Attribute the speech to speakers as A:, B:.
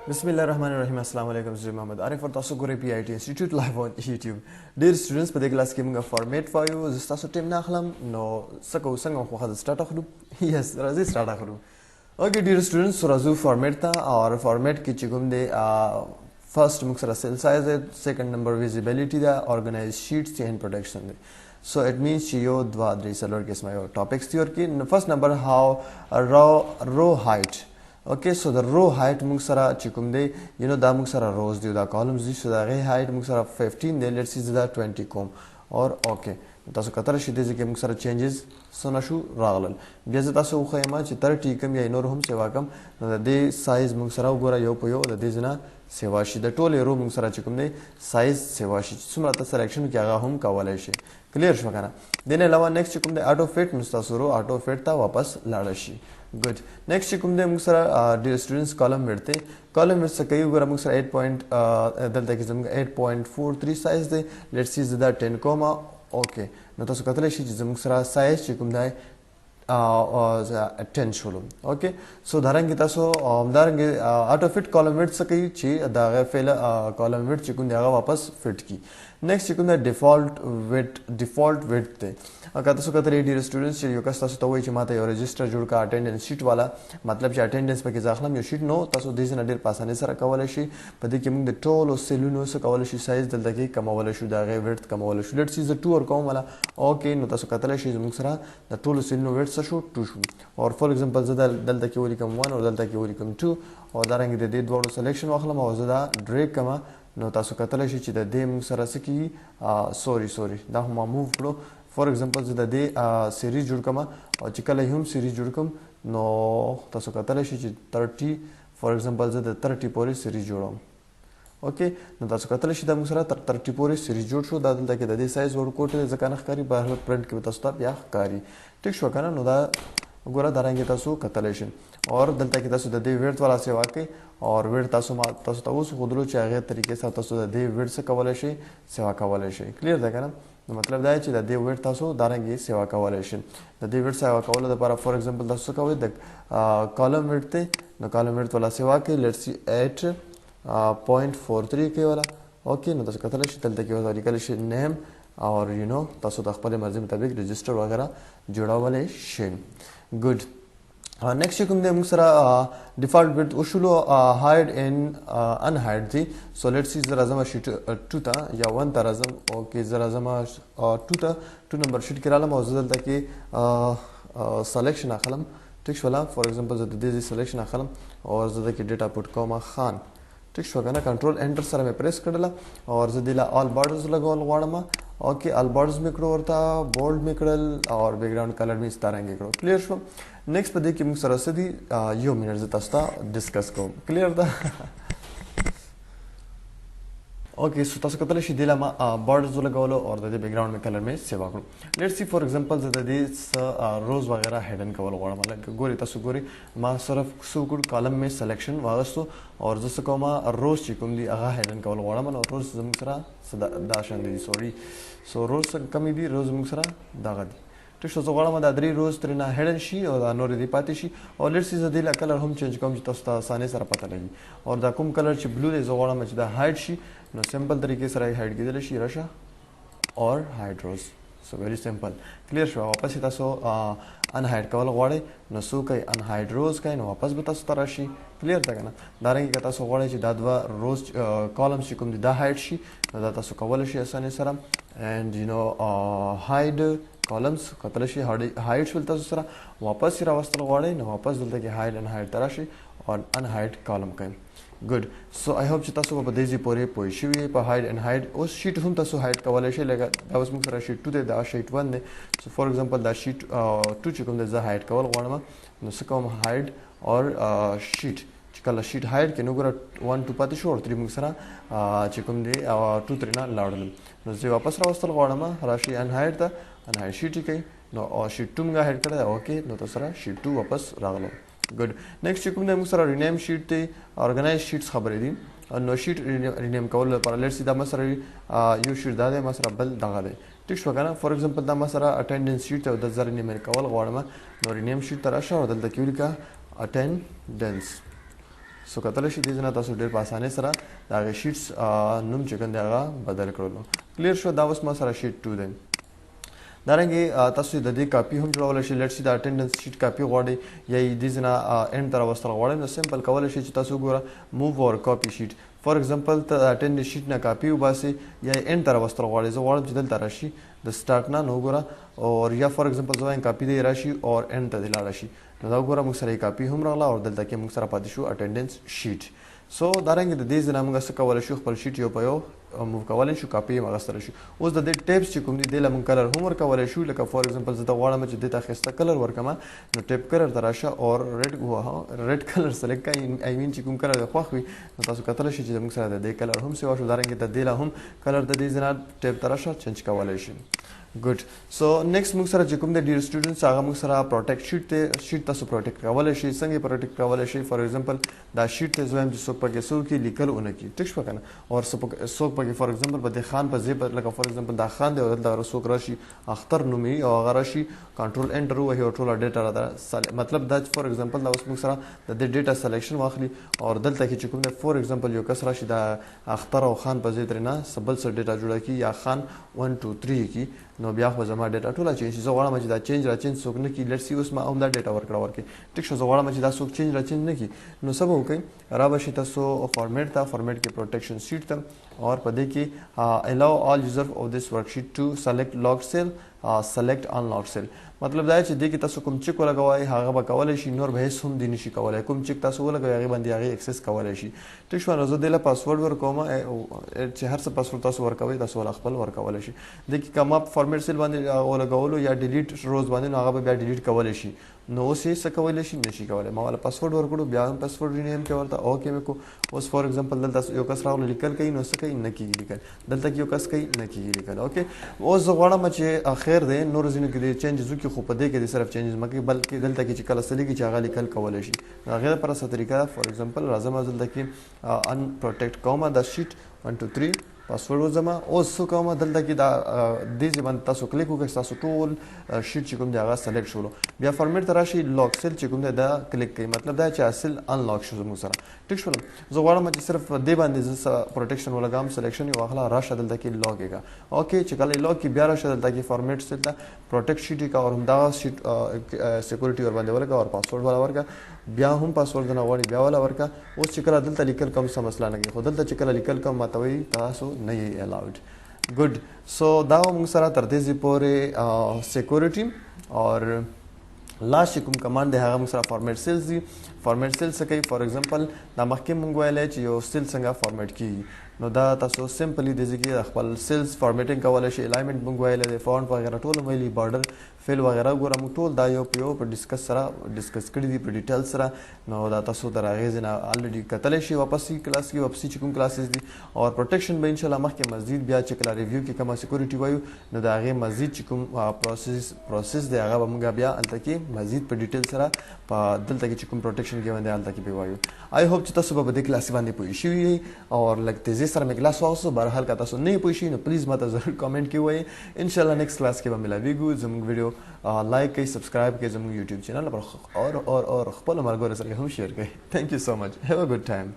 A: Bismillahirrahmanirrahim. Assalamu alaikum. This is Muhammad Arif और तासो गोरे PIT Institute live on YouTube. Dear students, په دې کلاس کې موږ فارمیټ وایو. زه تاسو ټیم نه اخلم نو څنګه خو خاطر سٹارټ اخلو. یس راځي سٹارټ اخلو. اوکې ډیر سټوډنټس راځو فارمیټ ته او فارمیټ کې چې کوم دی فرست موږ سره سیل سایز دی، سیکنډ نمبر ویزیبিলিټی دا، ارګنایز شیټس دی اینڈ پروټیکشن دی. So it means چې یو دوا درې څلور قسمه یو ټاپکس دی ورکې. فرست نمبر هاو رو هایټ. اوکې سو د رو هایټ موږ سره چې کوم دی دا موږ سره روز دی، دا کالمز دي، سو د هغې هایټ موږ سره 15 دی. لیټس سی دا 20 کوم اور اوکې تاسو کتلی شئ دې ځای کې موږ سره چینجز څه نشو راغلل. بیا زه تاسو وښیم چې 30 کم یا نور هم سیوا کم نو د دې سایز موږ سره وګوره یو په یو د دې ځای نه سیوا شي، د ټولې رو موږ سره چې کوم دی سایز سیوا شي چې څومره ته سلیکشن وکړي هغه هم کولی شي. کلیر شو که نه؟ دې نه علاوه نیکسټ چې کوم دی آټو فټ نو ستاسو رو آټو فټ ته واپس لاړه شي. ګډ نیکسټ چې کوم دی موږ سره ډیر سټوډنټس کالم ویډ دی. کالم ویډ څه کوي وګوره موږ سره 8 دلته کې زموږ 8.43 سایز دی. لیټس سی دا 10 کومه اوکې نو تاسو کتلی شئ چې زموږ سره سایز چې کوم دی 10 شولو. اوکې سو دارنګې تاسو همدارنګې آټو فټ کالم ویډ څه کوي چې د هغه فعل کالم ویډ چې کوم دی هغه واپس فټ کړي. نیکسټ چې کوم دی ډیفالټ ویډ دی. که تاسو کتلی ډېر سټوډنټس چې یو کس تاسو ته وایي چې ماته یو رجسټر جوړ کړه اټینډنس شیټ والا، مطلب چې اټینډنس پکې زه اخلم یو شیټ، نو تاسو دې ځای نه ډېر په اسانۍ سره کولی شئ. په دې کې موږ د ټولو سیلونو څه کولی شو سایز دلته کې کمولی شو، د هغې ویډ کمولی شو. لیټ سی زه 2 ورکوم والا اوکې نو تاسو کتلی شئ زموږ سره د ټولو سیلونو ویډ څه شو 2 شو. اور فار ایگزامپل زه دلته کې ولیکم 1 او دلته کې ولیکم 2 او دارنګې د دې دواړو سلیکشن واخلم او زه دا ډریګ کړم نو تاسو کتلی شئ چې د دې موږ سره څه کېږي سوري دا خو ما موو کړو. فار ایگزامپل زه د دې سیریز جوړ کړم او چې کله هم سیریز جوړ کړم نو تاسو کتلی شئ چې 30 فار ایگزامپل زه د 30 پورې سیریز جوړوم. اوکې نو تاسو کتلی شئ دا موږ سره تر 30 پورې سیریز جوړ شو. دا دلته کې د دې سایز ورکوټ دی ځکه نه ښکاري، بهر پرنټ کې به تاسو ته بیا ښکاري. ټیک شو که نه؟ نو دا وګوره دارنګې تاسو کتلی شئ اور دلته کې تاسو د دې ویډ والا سیوا کوئ اور ویډ تاسو ته اوس ښودلو چې هغې طریقې سره تاسو د دې ویډ څه کولی شئ سیوا کولی شئ. کلیر دی که نه؟ نو مطلب دا دی چې د دې ویډ تاسو دارنګې سیوا کولی شئ. د دې ویډ سیوا کولو دپاره فار ایگزامپل تاسو څه کوئ د کالم ویډ دی نو کالم ویډ والا سیوا کوئ. لیټس سی 8.43 کوي والا اوکې نو تاسو کتلی شئ دلته کې ورته لیکلی شئ نیم اور تاسو د خپلې مرضي مطابق رجسټر وغیره جوړولی شئ. ګډ نیکسټ چې کوم دی موږ سره ډیفالټ ویډ وشولو هایډ ان ان هایډ دی. سو لیټس سی زه راځم شیټ 2 ته یا 1 ته راځم. اوکې زه راځم 2 ته 2 نمبر شیټ کې رالم او زه دلته کې سلیکشن اخلم. ټیک شوله؟ فار ایگزامپل زه د دې سلیکشن اخلم او زه دلته کې ډیټا پوټ کوم خان. ټیک شو که نه؟ کنټرول انټر سره مې پریس کړله اور زه دې له آل بارډرز لګول غواړم. اوکې آل بارډرز مې کړو، ورته بولډ مې کړل اور بیک ګراؤنډ کلر مې ستارنګې کړو. کلیر شو؟ نیکسټ په دې کې موږ سره څه دي یو منټ زه تاسو ته ډسکس کوم. کلیر ده؟ اوکې سو تاسو کتلی شئ دې له ما بارډرز ولګولو اور د دې بیک ګراؤنډ مې کلر مې سیوا کړو. لیټ سی فار ایگزامپل زه د دې څه روز وغیره هیډن کول غواړم. لکه ګورئ تاسو ګورئ ما صرف څه وکړو کالم مې سلیکشن واغستو اور زه څه کوم روز چې کوم دي هغه هیډن کول غواړم نو روز زموږ سره دا شان دي. سوري سو روز څه کمې دي، روز موږ سره دغه دي. ټیک شو؟ زه غواړم دا 3 روز ترېنه هیډن شي او دا نورې دې پاتې شي. او لیټ سی زه دې له کلر هم چینج کوم چې تاسو ته اسانۍ سره پته لګي. اور دا کوم کلر چې بلو دی زه غواړم چې دا هایډ شي نو سمپل طریقې سره یې هایډ کېدلی شي رشه اور هایډ روز. سو ویری سمپل. کلیر شو؟ واپس یې تاسو ان هایډ کول غواړئ نو څه کوئ ان هایډ روز کوئ نو واپس به تاسو ته راشي. کلیر ده که نه؟ دارنګې که تاسو غواړئ چې دا 2 روز کالمز چې کوم دي دا هایډ شي نو دا تاسو کولی شئ اسانۍ سره. اینډ هایډ کالمز کتلی شئ هایډ شول تاسو سره واپس یې راوستل غواړئ نو واپس دلته کې هایډ ان هایډ ته راشئ اور ان هایډ کالم کوئ. ګډ سو آی ہوپ چې تاسو په دې ځای پورې پوه شوي په هایډ ان هایډ. اوس شیټ هم تاسو هایډ کولی شئ لکه دا اوس موږ سره شیټ 2 دی دا شیټ 1 دی. سو فار ایگزامپل دا شیټ 2 چې کوم دی زه هایډ کول غواړم نو څه کوم هایډ اور شیټ چې کله شیټ هایډ کړې نو ګوره 1 2 پاتې شو اور 3 موږ سره چې کوم دی 2 ترېنه لاړل نو زه واپس راوستل غواړم راشي ان هایډ ته ان هایډ شیټ یې کوي نو شیټ 2 موږ هایډ کړی اوکې نو تاسو سره شیټ 2 واپس راغلو. ګډ نیکسټ چې کوم دی موږ سره رینیم شیټ دی ارګنایز شیټس خبرې دي. نو شیټ رینیم کولو لپاره لیټس سی دا ما سره یو شیټ دا دی ما سره بل دغه دی. ټیک شو که نه؟ فار ایگزامپل دا ما سره اټینډنس شیټ دی او د زه رینیم کول غواړم نو رینیم شیټ ته راشه او دلته کې ولیکه اټینډنس. سو کتل شي دې نه تاسو ډېر په اسانۍ سره د هغې شیټس نوم چې کوم دی هغه بدل کړلو. کلیر شو؟ دا اوس ما سره شیټ 2 دی. دارنګې تاسو د دې کاپي هم جوړولی شئ. لیټ سي د اټینډنس شیټ کاپي غواړئ یا یې دې نه اینډ ته راوستل غواړئ، نو سمپل کولی شئ چې تاسو وګوره موو اور کاپي شیټ. فار ایگزامپل ته د اټینډنس شیټ نه کاپي وباسئ یا یې اینډ ته راوستل غواړئ. زه غواړم چې دلته راشي د سټارټ نه، نو وګوره اور یا فار ایگزامپل زه وایم کاپي دی راشي اور اینډ ته دې لاړه شي. نو دا وګوره موږ سره یې کاپي هم راغله او دلته کې موږ سره پاتې شو اټینډنس شیټ. سو دارنګې د دې ځای نه موږ څه کولی شو، خپل شیټ یو په یو موو کولی شو، کاپي یې هم اخیستلی شو. اوس د دې ټیپس چې کوم دي دې له موږ کلر هم ورکولی شو. لکه فار ایگزامپل زه ته غواړم چې دې ته ښایسته کلر ورکړم، نو ټیپ کلر ته راشه اور ریډ کلر سلیکټ کړئ. آی مین چې کوم کلر دې خوښ وي نو تاسو کتلی شئ چې موږ سره د دې کلر هم سیوا شو. دارنګې د دې له هم کلر د دې ځای نه ټیپ ته راشه چینج کولی شئ. ګډ. سو نیکسټ موږ سره چې کوم دی ډیر سټوډنټس هغه موږ سره پروټیکټ شیټ دی. شیټ تاسو پروټیکټ کولی شئ. څنګه پروټیکټ کولی شئ؟ فار ایگزامپل دا شیټ ته زه وایم چې څوک پکې څه وکړي، لیکل ونه کړي. ټیک شوه که نه؟ او څوک پکې فار ایگزامپل په دې خان په ځای لکه فار ایگزامپل دا خان دی او دلته څوک راشي اختر نومي او هغه راشي کنټرول انټر ووهي او ټوله ډیټا راته مطلب دا فار ایگزامپل دا اوس موږ سره د دې ډیټا سلیکشن واخلي او دلته کې چې کوم دی فار ایگزامپل یو کس راشي دا اختر او خان په ځای ترېنه څه بل څه ډیټا جوړه کړي یا خان 1 2 3 کړي، نو بیا خو زما ډیټا ټوله چینج شي. زه غواړم چې دا چینج را چینج څوک نه کړي. لیټ سی اوس ما هم دا ډیټا ورکړي. ټیک شو؟ زه غواړم چې دا څوک چینج را چینج نه کړي، نو څه به وکړئ؟ را به شئ تاسو فارمیټ ته، فارمیټ کې پروټیکشن شیټ ته اور په دې کې الاو آل یوزر اف دس ورک شیټ ټو سلیکټ لاک سیل سلیکټ ان لاک سیل. مطلب دا چې دې کې تاسو کوم چک ولګوئ هغه به کولی شي، نور به هېڅ هم دې نشي کولی. کوم چک تاسو ولګوئ هغې باندې هغې اکسس کولی شي. ټیک شوه؟ نو زه دې له پاسورډ ورکوم چې هر څه پاسورډ تاسو ورکوئ تاسو له خپل ورکولی شي. دې کې که ما په فارمیټ سیل باندې ولګولو یا ډیلیټ روز باندې نو هغه به بیا ډیلیټ کولی شي. نو اوس یې څه کولی شي؟ نشي کولی. ما والا پاسورډ ورکړو، بیا هم پاسورډ رینیم کې ورته اوکې مې کو. اوس فار ایگزامپل دلته یو کس راغلو لیکل کوي، نو څه کوي؟ نه کېږي لیکل. دلته کې یو کس کوي، نه کېږي لیکل. اوکې. اوس زه غواړم چې خیر دی نورو ځینو کې د چینجز وکړي، خو په دې کې د صرف چینجز مه کوي، بلکې دلته کې چې کله څه لیکي چې هغه لیکل کولی شي. د هغې دپاره څه طریقه ده؟ فار ایگزامپل راځم دلته کې ان پروټیکټ کوم دا شیټ 1 2 3 پاسورډ وځم. اوس څه کوم؟ دلته کې دا دې ځای باندې تاسو کلیک وکړئ، ستاسو ټول شیټ چې کوم دی هغه سلیکټ شولو. بیا فارمیټ ته راشئ، لاک سیل چې کوم دی دا کلیک کوئ. مطلب دا چې اصل ان لاک شو زموږ سره. ټیک شول؟ زه غواړم چې صرف دې باندې زه پروټیکشن ولګوم، سلیکشن یې واخله، راشه دلته کې لاک یې کړه. اوکې. چې کله یې لاک کړي بیا راشه دلته کې فارمیټ سیل ته پروټیکټ شیټ یې کړه او همدغه شیټ سیکورټي ورباندې ولګوه او پاسورډ والا ورکړه. بیا هم پاسورډ نه غواړي بیا والا ورکړه. اوس چې کله دلته لیکل کوم څه مسله نه کوي، خو دلته چې کله لیکل کوم ماته وایي تاسو نه یې الاؤډ. ګډ. سو دا موږ سره تر دې ځای پورې سیکورټي اور لاست چې کوم کمانډ دی هغه موږ سره فارمیټ سیلز دي. فارمیټ سیل څه کوي؟ فار ایگزامپل دا مخکې موږ ویلی چې یو سیل څنګه فارمیټ کېږي، نو دا تاسو سمپلی د ځای کې خپل سیلز فارمیټینګ کولی شئ. الایمنټ موږ ویلی دی، فونټ وغیره ټول هم ویلي، بارډر فیل وغیره ګوره موږ ټول دا یو په یو په ډسکس کړي دي په ډیټیل سره. نو دا تاسو تر هغې ځای نه الریډي کتلی شئ واپسي کلاس کې، واپسي چې کوم کلاسز دي. او پروټیکشن به انشاءالله مخکې مزید بیا چې کله ریویو کې کومه سیکورټي وایو نو د هغې مزید چې کوم پروسس دی هغه به موږ بیا هلته کې مزید په ډیټیل سره په دلته کې چې کوم پروټیکشن کې باندې هلته کې به وایو. آی هوپ چې تاسو به په دې کلاس باندې پوه شوي یئ او لږ تیزۍ سره مې کلاس واغوستو. بهرحال که تاسو نه یې پوه شئ نو پلیز ماته ضرور کامنټ کې ووایئ. انشاءالله نیکسټ کلاس کې به ملاویږو. زموږ ویډیو لایک کړئ، سبسکرایب کړئ زموږ یوټیوب چینل اور خپلو ملګرو سره هم شیر کړئ. تھینک یو سو مچ. هیو ا ګډ ټایم.